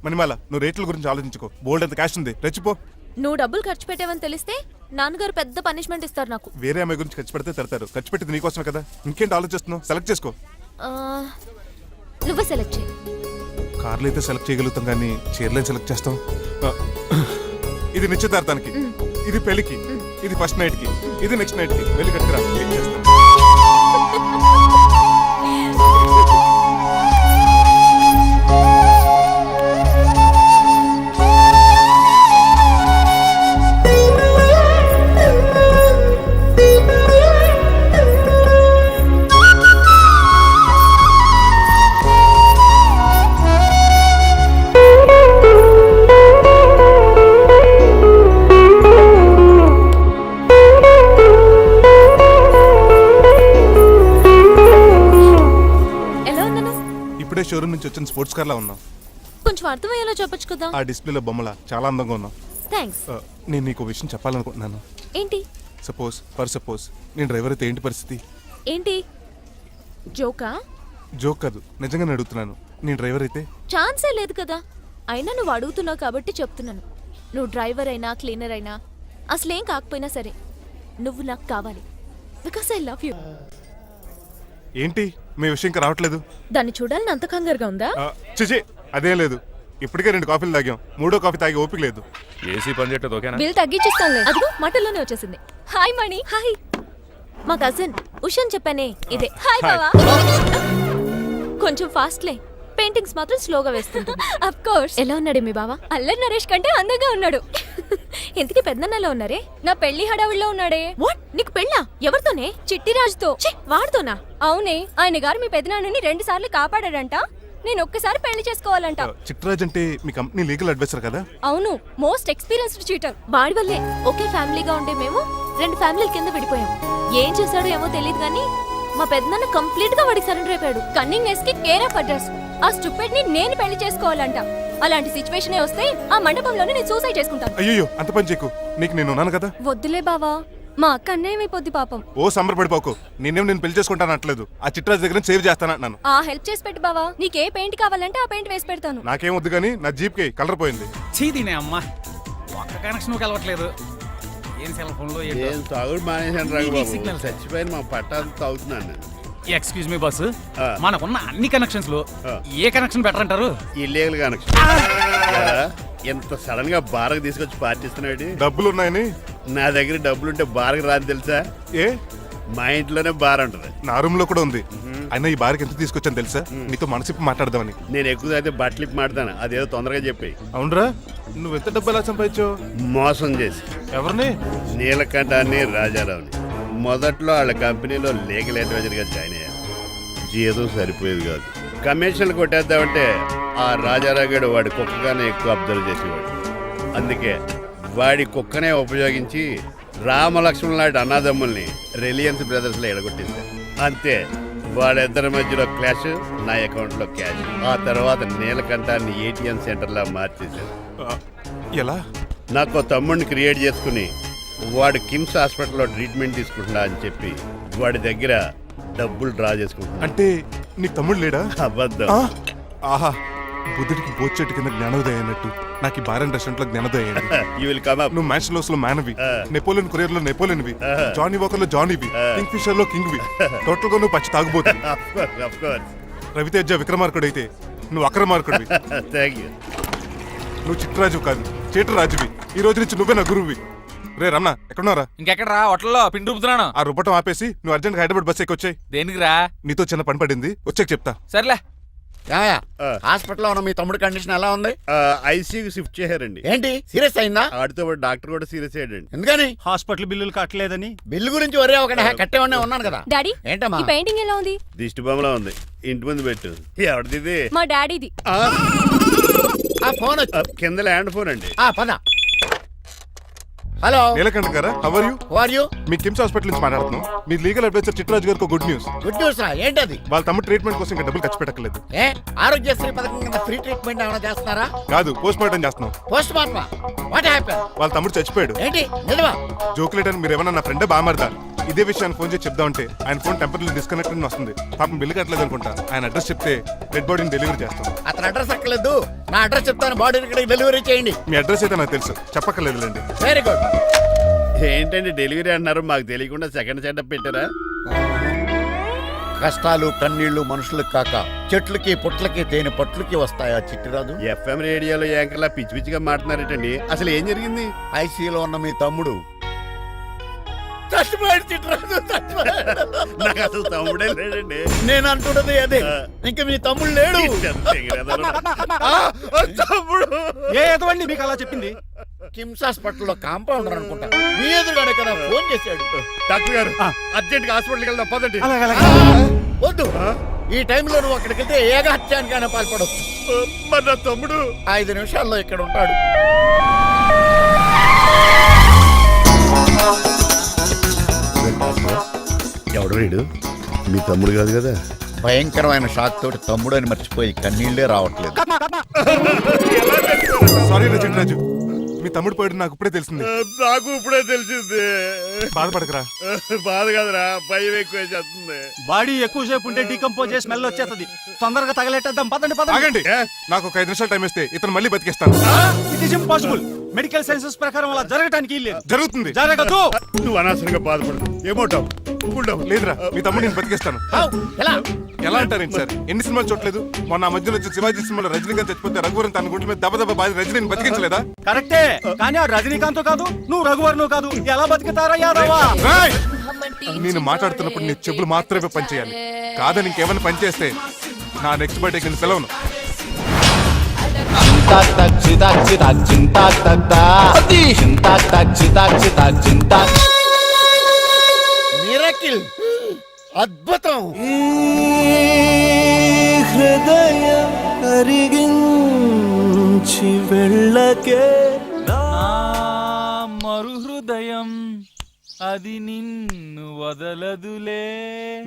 మణిమాల, నువ్వు రేట్ల గురించి ఆలోచించుకో. బోల్డ్ అంత క్యాష్ ఉంది, రెచ్చిపో. నువ్వు డబ్బులు ఖర్చు పెట్టావని తెలిస్తే నాన్నగారు పెద్ద పనిష్మెంట్ ఇస్తారు నాకు. వేరే అమ్మాయి గురించి ఖర్చు పెడితే తడతారు. ఖర్చు పెట్టింది నీకోసమే కదా, ఇంకేంటి ఆలోచిస్తున్నావు? సెలెక్ట్ చేసుకో. నువ్వే సెలెక్ట్ చేయి. కార్లు అయితే సెలెక్ట్ చేయగలుగుతాం కానీ చీరలేం సెలెక్ట్ చేస్తాం? ఇది నిశ్చితార్థానికి, ఇది పెళ్లికి, ఇది ఫస్ట్ నైట్ కి, ఇది నెక్స్ట్ నైట్ కి. వెళ్ళి కట్టుకురా. ఏం చేస్తాం? షోరూమ్ నుంచి వచ్చిన స్పోర్ట్స్ కార్ లా ఉన్నాం. కొంచెం అర్థమయ్యేలా చెప్పొచ్చు కదా. ఆ డిస్ప్లేలో బొమ్మలా చాలా అందంగా ఉన్నాం. థాంక్స్. నేను నీకు విషయం చెప్పాలనుకుంటున్నాను. ఏంటి? సపోజ్ నేను డ్రైవర్ అయితే ఏంటి పరిస్థితి? ఏంటి జోకా? జోక్ కాదు, నిజంగానే అడుగుతున్నాను. నేను డ్రైవర్ అయితే? ఛాన్సే లేదు కదా. అయినా నువ్వు అడుగుతున్నావు కాబట్టి చెప్తున్నాను. నువ్వు డ్రైవర్ అయినా క్లీనర్ అయినా అసలేం కాకపోయినా సరే నువ్వు నాకు కావాలి. Because I love you. ఏంటి మీ విషయం ఇంకా రావట్లేదు? దాన్ని చూడాలని అంత కంగారుగా ఉందా? చిచి, అదేం లేదు. ఇప్పటికే 2 కాఫీలు తాగాం, 3వ కాఫీ తాగి ఓపిక లేదు. ఏసీ పని చేయట్లేదు. ఓకేనా? బిల్ తగ్గించిస్తానులే. అదిగో మాటల్లోనే వచ్చేసింది. హాయ్ మణి. హాయ్. మా కజిన్ ఉషాని చెప్పానే, ఇదే. హాయ్ బావా. కొంచెం ఫాస్ట్లే, పెయింటింగ్స్ మాత్రం స్లోగా వేస్తుంటుంది. Of course. ఎలా ఉన్నాడే మీ బావ? అల్లరి నరేష్ కంటే అందంగా ఉన్నాడు. ఇంతకీ పెద్దన్నలో ఉన్నారే? నా పెళ్లి హడావుల్లో ఉన్నాడే. వాట్? నీకు పెళ్ళా? ఎవరితోనే? చిట్టిరాజుతో. వాడితోనా? అవునే, ఆయన గారు మీ పెద్దనాన్నని 2 సార్లు కాపాడాడంట. నేను ఒక్కసారి పెళ్లి చేసుకోవాలంట. చిట్టిరాజ్ అంటే మీ కంపెనీ లీగల్ అడ్వైజర్ కదా? అవును, మోస్ట్ ఎక్స్పీరియన్స్డ్ చీటర్. వాడి వల్లే ఒకే ఫ్యామిలీగా ఉండే మేము 2 ఫ్యామిలీల కింద విడిపోయాం. ఏం చేశాడో ఏమో తెలియదు కానీ మా పెద్దనాన్న కంప్లీట్ గా వాడికి సరెండర్ అయిపోయాడు. కన్నింగ్నెస్ కి కేర్ ఆఫ్ అడ్రస్. ఆ స్టూపిడ్ ని నేను పెళ్లి చేసుకోవాలంట. అలాంటి సిచువేషన్ వస్తే ఆ మండపంలోనే నేను సూసైడ్ చేసుకుంటాను. అయ్యో, అంత పని చేయకు. నీకు నేను ఉన్నాను కదా. వద్దులే బావా, మా అక్క అన్నయ్య అయిపోద్ది పాపం. ఓ సంబరపడిపోకు. నేను పెళ్లి చేసుకుంటాను అనట్లేదు. ఆ చిట్రాజ్ దగ్గర సేవ్ చేస్తానంటున్నాను. ఆ హెల్ప్ చేసి పెట్టు బావా. నీకే పెయింట్ కావాలంటే ఆ పెయింట్ వేసి పెడతాను. నాకేం వద్దు కానీ నా జీప్ కి కలర్ పోయింది. చీదీనే అమ్మా, ఒక్క కనెక్షన్ కలవట్లేదు. ఏం సెల్ ఫోన్ లో ఏం తాగుడు మానేశాను రాఘబాబు. సిగ్నల్ చచ్చిపోయిన మా పట్టాలు తాగుతున్నాను నేను. ఎక్స్క్యూజ్ మీ బాస్, మనకున్న అన్ని కనెక్షన్స్ లో ఏ కనెక్షన్ బెటర్ అంటారు? Illegal connection. ఎంత సడన్ గా బారకు తీసుకొచ్చి పార్టీస్తున్నాడు. డబ్బులు ఉన్నాయని? నా దగ్గర డబ్బులుంటే బారకు రాని తెలుసా? ఏ, మా ఇంట్లోనే బార్ ఉంటుంది. నా రూమ్ లో కూడా ఉంది. అయినా ఈ బార్కి ఎంత తీసుకొచ్చాను తెలుసా? నీతో మనసిప్పి మాట్లాడదామని. నేను ఎక్కువ అయితే బట్టలు ఇప్పి మాడతాను. అదేదో తొందరగా చెప్పి. అవునరా, నువ్వు ఎంత డబ్బు ఎలా సంపాదించావు? మోసం చేసి. ఎవరిని? నీలకంఠాన్ని, రాజారావుని. మొదట్లో వాళ్ళ కంపెనీలో లీగల్ అడ్వైజర్ గా జాయిన్ అయ్యాను. జీతం సరిపోయేది కాదు. కమిషన్లు కొట్టేద్దామంటే ఆ రాజారావు గడు వాడి కుక్కగానే ఎక్కువ అబ్జర్వ్ చేసేవాడు. అందుకే వాడి కుక్కనే ఉపయోగించి రామలక్ష్మణ్ లాంటి అన్నదమ్ముల్ని రిలయన్స్ బ్రదర్స్ లో ఎడగొట్టింది. అంతే, వాళ్ళిద్దరి మధ్యలో క్లాష్, నా అకౌంట్ లో క్యాష్. ఆ తర్వాత నీలకంఠాన్ని ఏటీఎం సెంటర్ లా మార్చేశారు. ఎలా? నాకు తమ్ముడిని క్రియేట్ చేసుకుని వాడు కిమ్స్ హాస్పిటల్లో ట్రీట్మెంట్ తీసుకుంటున్నా అని చెప్పి వాడి దగ్గర డబ్బులు డ్రా చేసుకుంటున్నా. అంటే నీకు తమ్ముడు లేడా? అబద్ధం. ఆహా, బుద్ధుడికి బోచెట్టు కింద జ్ఞానోదయం అన్నట్టు నాకు ఈ బార్ అండ్ రెస్టారెంట్ లో జ్ఞానోదయం. నువ్వు మ్యాన్షన్ హౌస్ లో మ్యాన్వి, నెపోలియన్ కొరియర్ లో నెపోలియన్వి, జానీ వాకర్ లో జానీవి, కింగ్ ఫిషర్ లో కింగ్వి. టోటల్ గా నువ్వు పచ్చి తాగుబోతుంది. రవితేజ విక్రమార్కుడు అయితే నువ్వు అక్రమార్కుడివి. నువ్వు చిట్రాజు కాదు, చీటరాజువి. ఈ రోజు నుంచి నువ్వే నా గురువువి. రే రమణ, ఎక్కడున్నారా? ఇంకెక్కడ రా, హోటల్లో పిండి రుబ్బుతున్నాను. ఆ రుబ్బటం ఆపేసి నువ్వు అర్జెంట్ హైదరాబాద్ బస్ ఎక్కి వచ్చాయి. దేనికిరా? నీతో చిన్న పని పడింది, వచ్చాక చెప్తా. సర్లే. హాస్పిటల్లో ఉన్న మీ తమ్ముడు కండిషన్ ఎలా ఉంది? ఐసీయూకి షిఫ్ట్ చేశారండి. ఏంటి, సీరియస్ అయిందా? ఆడితో డాక్టర్ కూడా సీరియస్ అయ్యాడండి. ఎందుకని? హాస్పిటల్ బిల్లులు కట్టలేదని. బిల్లు గురించి ఒరే ఒకటి కట్టేవాడినే ఉన్నాను కదా. డాడీ, ఏంటమ్మా ఈ పెయింటింగ్ ఎలా ఉంది? దిష్టి బొమ్మలా ఉంది. ఇంటి ముందు పెట్టు. ఎవరిది? మా డాడీది. ఆ ఫోన్ కింద ల్యాండ్ ఫోన్ అండి. పద. హలో నీలకంఠ గారా, how are you? Who are you? మీ కిమ్స్ హాస్పిటల్ నుంచి మాట్లాడుతున్నాం. మీ లీగల్ అడ్వైజర్ చిట్రాజు గారికి గుడ్ న్యూస్. గుడ్ న్యూస్ రా, ఏంటది? వాళ్ళ తమ్ముడు ట్రీట్మెంట్ కోసం ఇంకా డబ్బులు ఖర్చు పెట్టకలేదు. ఏ ఆరోగ్యశ్రీ పథకం కింద ఫ్రీ ట్రీట్మెంట్ ఏమైనా చేస్తున్నారా? కాదు, పోస్ట్ మార్టం చేస్తున్నాం. పోస్ట్ మార్టమా? What happen? వాళ్ళ తమ్ముడు చచ్చిపోయాడు. ఏంటి నిజమా? జోకులేటని మీరు ఏమన్నా నా ఫ్రెండే బామర్దా. ఇదే విషయాన్ని ఫోన్ చేసి చెప్దామంటే ఆయన ఫోన్ టెంపరీ డిస్కనెక్ట్ అని వస్తుంది. పాపం బిల్లు కట్టలేదు అనుకుంటా. ఆయన అడ్రస్ చెప్తే డెడ్ బాడీని డెలివరీ చేస్తాం. అతను అడ్రస్ అక్కర్లేదు, నా అడ్రస్ చెప్తాను, బాడీని ఇక్కడికి డెలివరీ చేయండి. మీ అడ్రస్ అయితే నాకు తెలుసు, చెప్పక్కర్లేదులేండి. Very good. ఏంటండి డెలివరీ అన్నారు, మాకు తెలియకుండా సెకండ్ సెటప్ పెట్టారా? కష్టాలు కన్నీళ్లు మనుషులకు కాక చెట్లకి పుట్లకి తేనె పట్లకి వస్తాయా చిట్టిరాజు? ఎఫ్ఎం రేడియోలో యాంకర్లా పిచ్చి పిచ్చిగా మాట్లాడారేటండి. అసలు ఏం జరిగింది? ఐసీలో ఉన్న మీ తమ్ముడు చచ్చిపోయాడు చిట్టిరాజు, చచ్చిపోయాడు. నాకు అసలు తమ్ముడే లేడండి. నేను అంటున్నది అదే, ఇంకా మీ తమ్ముడు లేడు. తమ్ముడు ఏ ఎదవండి మీకు అలా చెప్పింది? కిమ్స్ హాస్పిటల్లో కాంపౌండర్ అనుకుంటా, మీ ఎదురుగానే కదా ఫోన్ చేశాడు. డాక్టర్ గారు అర్జెంట్ గా హాస్పిటల్కి వెళ్దాం పదండి. వద్దు, ఈ టైంలో నువ్వు అక్కడికి వెళ్తే ఏకహత్యానికైనా పాల్పడవచ్చు. మరి నా తమ్ముడు 5 నిమిషాల్లో ఇక్కడ ఉంటాడు. ఎవడు వీడు? మీ తమ్ముడు కాదు కదా? భయంకరమైన షాక్ తోటి తమ్ముడు అని మర్చిపోయి కన్నీళ్లే రావట్లేదు. సారీ చిట్టిరాజు, మీ తమ్ముడు పోయాడు నాకు ఇప్పుడే తెలిసింది. నాకు ఇప్పుడే తెలిసింది. బాధపడకరా. బాధ కదరా, భయం ఎక్కువ చేస్తుంది. బాడీ ఎక్కువసేపు ఉంటే డీకంపోజ్ చేసి స్మెల్ వచ్చేస్తుంది. తొందరగా తగలెట్టేద్దాం, పదండి పదండి. ఆగండి, నాకు ఒక 5 నిమిషాలు టైం ఇస్తే ఇతను మళ్ళీ బతికేస్తాను. It is impossible. Medical sciences ప్రకారం అలా జరగటానికి లేదు. జరుగుతుంది. జరగదు. నువ్వు అనవసరంగా బాధపడదు. ఏమోటావు? లేదురా, మీ తమ్ముడు నేను బతికేస్తాను. ఎలా? ఎలా అంటారేంటి సార్? ఎన్ని సినిమాలు చూడలేదు? మొన్న ఆ మధ్యలో వచ్చిన శివాజీ సినిమాలో రజనీకాంత్ చచ్చిపోతే రఘువరన్ తన గుండె మీద దెబ్బ బాధ రజనీని బతికించలేదా? కరెక్టే, కానీ ఆ రజనీకాంత్ కాదు, నువ్వు రఘువర్ను కాదు. ఎలా బతుకుతారా యాదవా? రేయ్! నేను మాట్లాడుతున్నప్పుడు నీ చెప్పులు మాత్రమే పనిచేయాలి. కాదని ఇంకేమైనా పనిచేస్తే నా నెక్స్ట్ బర్త్డే కింద పిలవను. మిరకిల్, అద్భుతం. హృదయం కరిగించి వెళ్ళకే మరు హృదయం అది నిన్ను వదలదులే.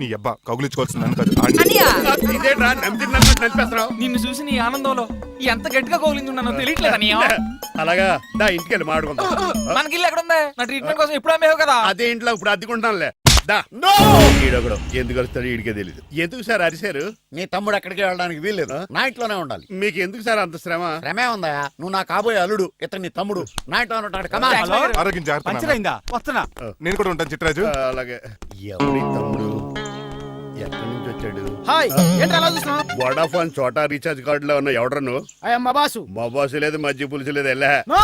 నీ అబ్బా కౌగులించుకోవాల్సింది నన్ను కాదు, ఆడిని. ఇదేంట్రా నమ్మినట్టు నడిపేస్తున్నావు? నిన్ను చూసి నీ ఆనందంలో ఎంత గట్టిగా కౌలించున్నానో తెలియట్లేదా? అలాగా దా ఇంటికి వెళ్ళి మాడుకుందాం. మనకి ఇల్లు ఎక్కడుంది? నా ట్రీట్మెంట్ కోసం ఎప్పుడు అమ్మేవు కదా. అదే ఇంట్లో ఇప్పుడు అద్దెకుంటానులే. దా ఈడొకడు ఎందుకు వస్తాడు ఈడికే తెలియదు. ఎందుకు సార్ అరిశారు? నీ తమ్ముడు ఎక్కడికి వెళ్ళడానికి వీల్లేదు, నా ఇంట్లోనే ఉండాలి. మీకు ఎందుకు సార్ అంత శ్రమ? శ్రమే ఉందా? నువ్వు నా కాబోయే అల్లుడు, ఇతను నీ తమ్ముడు, నా ఇంట్లోనే ఉంటాడు. కమా. హలో? ఆరోగ్యం జాగ్రత్త నాన్న. పంచరైందా? వస్తున్నా. నేను కూడా ఉంటాను చిట్రాజు. అలాగే. ఎవరి తమ్ముడు? ఎక్కడి నుంచి వచ్చాడు? హాయ్, ఏంటి అలా చూస్తున్నావు? వడాఫోన్ చోటా రీఛార్జ్ కార్డులో ఉన్న ఎవడరా నువ్వు? ఐఎమ్ మబాసు. మా బాసు లేదు, మజ్జి పులుసు లేదు. వెళ్ళా నో!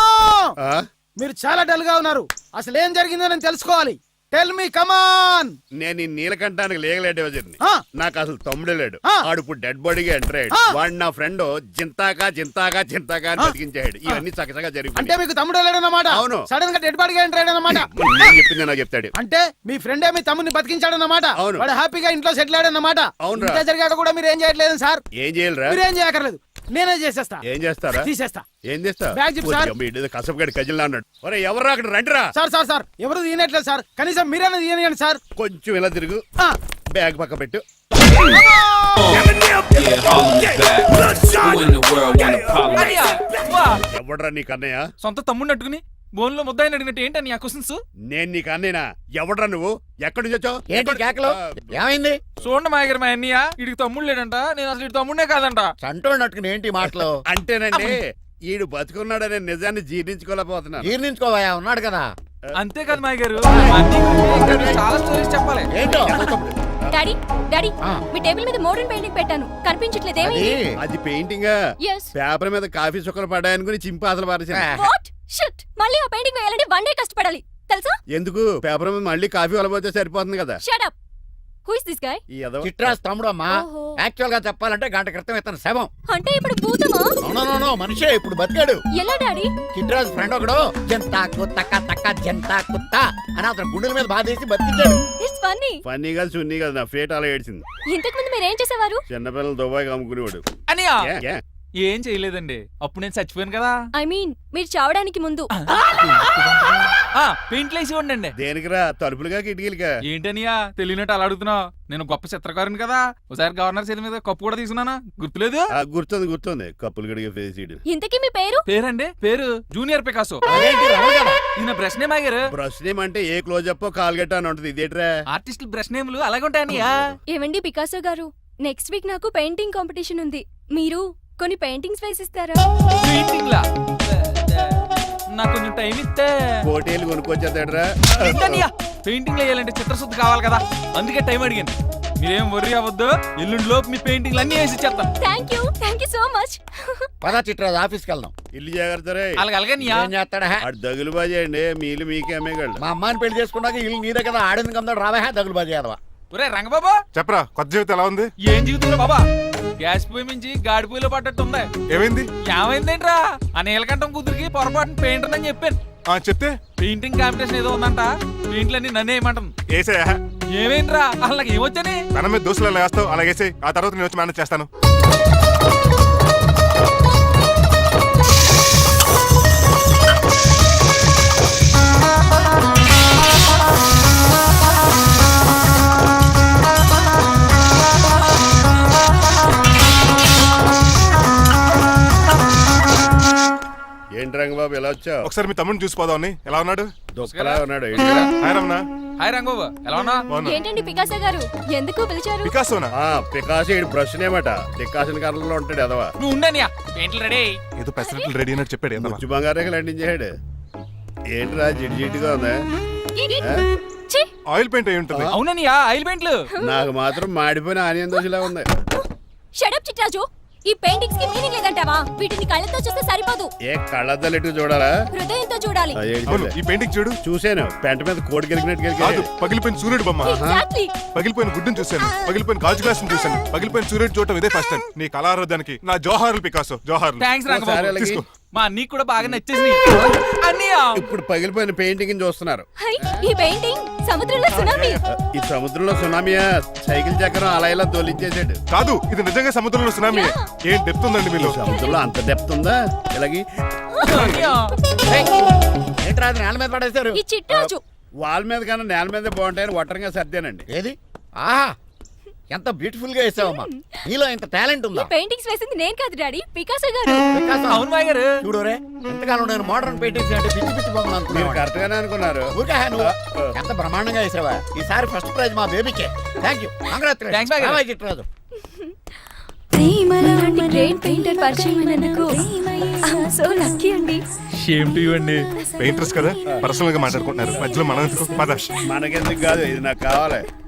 మీరు చాలా డల్ గా ఉన్నారు. అసలు ఏం జరిగిందో నేను తెలుసుకోవాలి. టెల్ మీ, కమాన్. నేను ఈ నీలకంఠానికి లేగలేడు వజర్ని. ఆ. నాకు అసలు తమ్ముడే లేడు. ఆ. ఆడు ఇప్పుడు డెడ్ బాడీగా ఎంటర్ అయ్యాడు. ఆ. వాడు నా ఫ్రెండ్ జింతాకా జింతాకా జింతాకా అని బతికించాడు. ఇవన్నీ చక్కగా అంటే జరిగిపోయి మీకు తమ్ముడు వెళ్ళాడన్నమాట. అవును. సడన్ గా డెడ్ బాడీగా ఎంటర్ అయ్యాడన్నమాట. నేను చెప్పింది నాకు చెప్తాడు. అంటే మీ ఫ్రెండే మీ తమ్ముడిని బతికించాడన్నమాట. అవును. వాడు హ్యాపీగా ఇంట్లో సెటిల్ అయ్యాడన్నమాట. అవునురా. ఇంత జరిగాక కూడా మీరు ఏం చేయట్లేదు సార్. ఏం చేయాలిరా? మీరేం చేయక్కర్లేదు, నేనే చేసేస్తా. ఏం చేస్తారా? తీసేస్తా. ఏం చేస్తా? Bag zip sir. కసపగడి కజిల్లా అన్నాడు. ఒరే ఎవరు అక్కడ రండిరా. సార్ సార్ సార్, ఎవరు తీయనట్లేదు సార్. కనీసం మీరైనా తీయనియండి సార్. కొంచెం ఇలా తిరుగు. ఆ. బ్యాగ్ పక్క పెట్టు. ఎవడరా నీకు అన్నయ్య? సొంత తమ్ముడిని అట్టుకుని బోన్లో ముద్దాయిని అడిగినట్టు ఏంటని ఆ క్వశ్చన్స్? నేను నీకు అన్నయ్యనా? ఎవడరా నువ్వు? ఎక్కడి నుంచి వచ్చావు? ఏంటి కేకలు? ఏమైంది? చూడండి మా దగ్గర మా అన్నయ్య ఇడికి తమ్ముడు లేడంట. నేను అసలు ఇటు తమ్ముడే కాదంట. చంటోడు నట్టుకుని ఏంటి మాటలు? అంటేనండి ఈడు బతుకున్నాడనే నిజాన్ని జీర్ణించుకోలేకపోతున్నాను. జీర్ణించుకోవా, ఉన్నాడు కదా. అంతేకాదు మా గారు, మా అన్నయ్యకి చాలా స్టోరీస్ చెప్పాలి. ఏంటో? డాడీ డాడీ, ఆ. మీ టేబుల్ మీద మోడర్న్ పెయింటింగ్ పెట్టాను, కనిపించట్లేదు. అది ఏమైంది? అది పెయింటింగ్. Yes. పేపర్ మీద కాఫీ చుక్కలు పడ్డాయనుకుని చింపి అసలు పారేసాను. వాట్ షిట్, మళ్ళీ ఆ పెయింటింగ్ వేయాలంటే 1 డే కష్టపడాలి తెలుసా? ఎందుకు? పేపర్ మీద మళ్ళీ కాఫీ వలపోతే సరిపోతుంది కదా. Shut up. Who is this guy? ఈ ఎదవ. చిట్రాజ్ తమ్ముడు అమ్మా. ఓహో. యాక్చువల్ గా చెప్పాలంటే గంట క్రితం ఇతను శవం. అంటే ఇప్పుడు భూతమా? నో మనిషే, ఇప్పుడు బతికాడు. ఎలా డాడీ? చిట్రాజ్ ఫ్రెండ్ ఒకడు జంతా కుత్తక తక్క జంతా కుత్త అని అతను గుండెల మీద బాధేసి బతికించాడు. It's funny. ఫన్నీ కాదు సున్నీ కాదు, నా ఫేట్ అలా ఏడ్చింది. ఇంతకు ముందు మీరు ఏం చేసేవారు? చిన్నపిల్లలు దుబాయ్ అమ్ముకునేవాడు. అన్నయ్య ఏ? ఏం చేయలేదండి, అప్పుడు నేను చచ్చిపోయాను కదా. ఐ మీన్ మీరు చావడానికి ముందు. పెయింట్లు వేసి ఉండండి. దేనికిరా, తలుపులుగా కిటికీలుగా? ఏంటనియా తెలియనట్టు అలా అడుగుతున్నావు? నేను గొప్ప చిత్రకారుని కదా, ఒకసారి గవర్నర్ చేతి మీద కప్పు కూడా తీసుకున్నానా, గుర్తులేదు? గుర్తుంది కప్పులు గడిగే ఫేస్ ఇడు. ఇంతకీ మీ పేరు? పేరండి, పేరు జూనియర్ పికాసో. అదేంటి రమణ గారు? ఈయన బ్రష్ నేమ్ ఆగారు. బ్రష్ నేమ్ అంటే ఏ క్లోజప్ కాల్గట్ట అని ఉంటుంది. ఇదేట్రా? ఆర్టిస్టులు బ్రష్ నేమ్లు అలాగే ఉంటాయనియా. ఏమండి పికాసో గారు, నెక్స్ట్ వీక్ నాకు పెయింటింగ్ కాంపిటీషన్ ఉంది. మీరు కొన్ని పెయింటింగ్స్ వేసిస్తారా? పెయింటింగ్ లా నాకు కొంచెం టైం ఇస్తే. కోటేలు కొనుక్కొచ్చేదేట్రా? పెయింటింగ్ వేయాలంటే చిత్రశుద్ధి కావాలి కదా, అందుకే టైం అడిగాను. మీరేం వర్రీ అవ్వద్దు, ఎల్లుండి లోపు మీ పెయింటింగ్లు అన్ని వేసి ఇచ్చేస్తాను. Thank you so much. పదా చిట్రాజు ఆఫీస్కి వెళ్దాం. ఇల్లు జాగ్రత్త రే. అలాగే ఏం చేస్తాడా? అటు దగులు బాజేయండి, మీలు మీకే అమ్మేగాళ్ళు. మా అమ్మాయిని పెళ్లి చేసుకున్నాక ఇల్లు నీదే కదా, ఆడింది కదా, రావా దగులు బాజీ అదవా. ఒరే రంగబాబా, చెప్పరా కొత్త జీవితం ఎలా ఉంది? ఏం జీవితంలో బాబా, గ్యాస్ పొయ్యి మించి గాడి పొయ్యిలో పడ్డట్టు ఉంది. ఏమైంది? ఏమైందేంట్రా, ఆ నీలకంఠం కూతురికి పొరపాటున పెయింటర్ అని చెప్పాను. చెప్తే పెయింటింగ్ కాంపిటీషన్ ఏదో ఉందంట, పెయింట్లన్నీ నన్నే ఏమంటాను. ఏసే ఏమైందిరా, అసలు నాకు ఏమొచ్చని? తన మీద దోశలు ఎలా వేస్తావు అలాగేసే, ఆ తర్వాత నేను వచ్చి మేనేజ్ చేస్తాను. ఏంటి రంగబాబు ఎలా వచ్చావు? ఒకసారి మీ తమ్ముడిని చూసిపోదామని. ఎలా ఉన్నాడు? దుఃఖలా ఉన్నాడు. హాయ్ రమణ. హాయ్ రంగబాబు, ఎలా ఉన్నా? బాగున్నా. ఏంటండి పికాసో గారు, ఎందుకు పిలిచారు? పికాసోనా? పికాసి బ్రష్ నేమట, డికాషన్ కర్రలో ఉంటాడు ఎదవా. నువ్వు ఉండనియా, పెయింట్లు రెడీ. ఏదో పెసరట్లు రెడీ అయినట్టు చెప్పాడు. ఏదమ్మా? ముచ్చు బంగారే లండించాడు. ఏంట్రా జిడ్జిడ్డుగా ఉందా? ఛీ! ఆయిల్ పెయింట్ అయి ఉంటుంది. అవుననియా, ఆయిల్ పెయింట్లు. నాకు మాత్రం మాడిపోయిన ఆనియన్ దోశలా ఉంది. షడప్ చిట్రాజు, ఈ పెయింటింగ్స్ కి మీనింగ్ లేదంటావా? వీటిని కళ్ళతో చూస్తే సరిపోదు, ఏ కళ్ళద్దలెట్టు చూడాలా? హృదయంతో చూడాలి. అవును, ఈ పెయింటింగ్ చూడు. చూశాను, పెంట మీద కోడి గెలిగినట్టు కాదు, గెలిగాడు. పగిలిపోయిన సూర్యుడు బొమ్మ. ఎగ్జాక్ట్లీ. పగిలిపోయిన గుడ్డును చూశాను, పగిలిపోయిన గాజు గ్లాస్ చూశాను, పగిలిపోయిన సూర్యుడు చూడటం ఇదే ఫస్ట్ టైం. నీ కళారోధానికి నా జోహార్లు పికాసో, జోహార్లు. థ్యాంక్స్ ఒకసారి రంగబాబు, అలాగే. తీసుకో. మా అన్నీకి కూడా బాగా నచ్చేసింది అన్నయ్యా. ఇప్పుడు పగిలిపోయిన పెయింటింగ్ చూస్తున్నారు. హై, ఈ పెయింటింగ్ సముద్రంలో సునామీ. ఈ సముద్రంలో సునామీయా? సైకిల్ చక్రం అలా ఇలా తోలించేసాడు. కాదు, ఇది నిజంగా సముద్రంలో సునామీ. ఏం డెప్త్ ఉందండి మీలో. సముద్రంలో అంత డెప్త్ ఉందా? ఇలాగి అన్నయ్యా, ఏంట్రా అది నేల మీద పడేశారు? ఈ చిట్రాజు వాల్ మీద కన్నా నేల మీద బాగుంటాయని ఒట్టరంగా సర్దానండి. ఏది? ఆహా, ఎంత బ్యూటిఫుల్ గా వేసావమ్మా. నీలో ఇంత టాలెంట్ ఈ ఉందా? పెయింటింగ్స్ వేసింది నేను కాదు డాడీ, పికాసో గారు. వికాసం. అవును మాయ గారు. చూడురే, ఎంతకాలం నేను మోడర్న్ పెయింటింగ్స్ అంటే పిచ్చి పిచ్చి బొమ్మలు మీరు అనుకున్నాను. కరెక్ట్ గానే అనుకున్నారు. ఊరికే నువ్వు ఎంత బ్రహ్మాండంగా వేసావా. ఈసారి ఫస్ట్ ప్రైజ్ మా బేబీకే. థ్యాంక్ యూ, Thanks, బాయ్ గారు. చిట్రాజు. ఇలాంటి గ్రేట్ పెయింటర్ పరిచయం అయినందుకు సో లక్కీ అండి. షేమ్ టు యు అండి. పెయింటర్స్ కదా, పర్సనల్ గా మాట్లాడుకుంటున్నారు, మధ్యలో మనం ఎందుకు? పద. మనకెందుకు కాదు, ఇది నాకు కావాలి.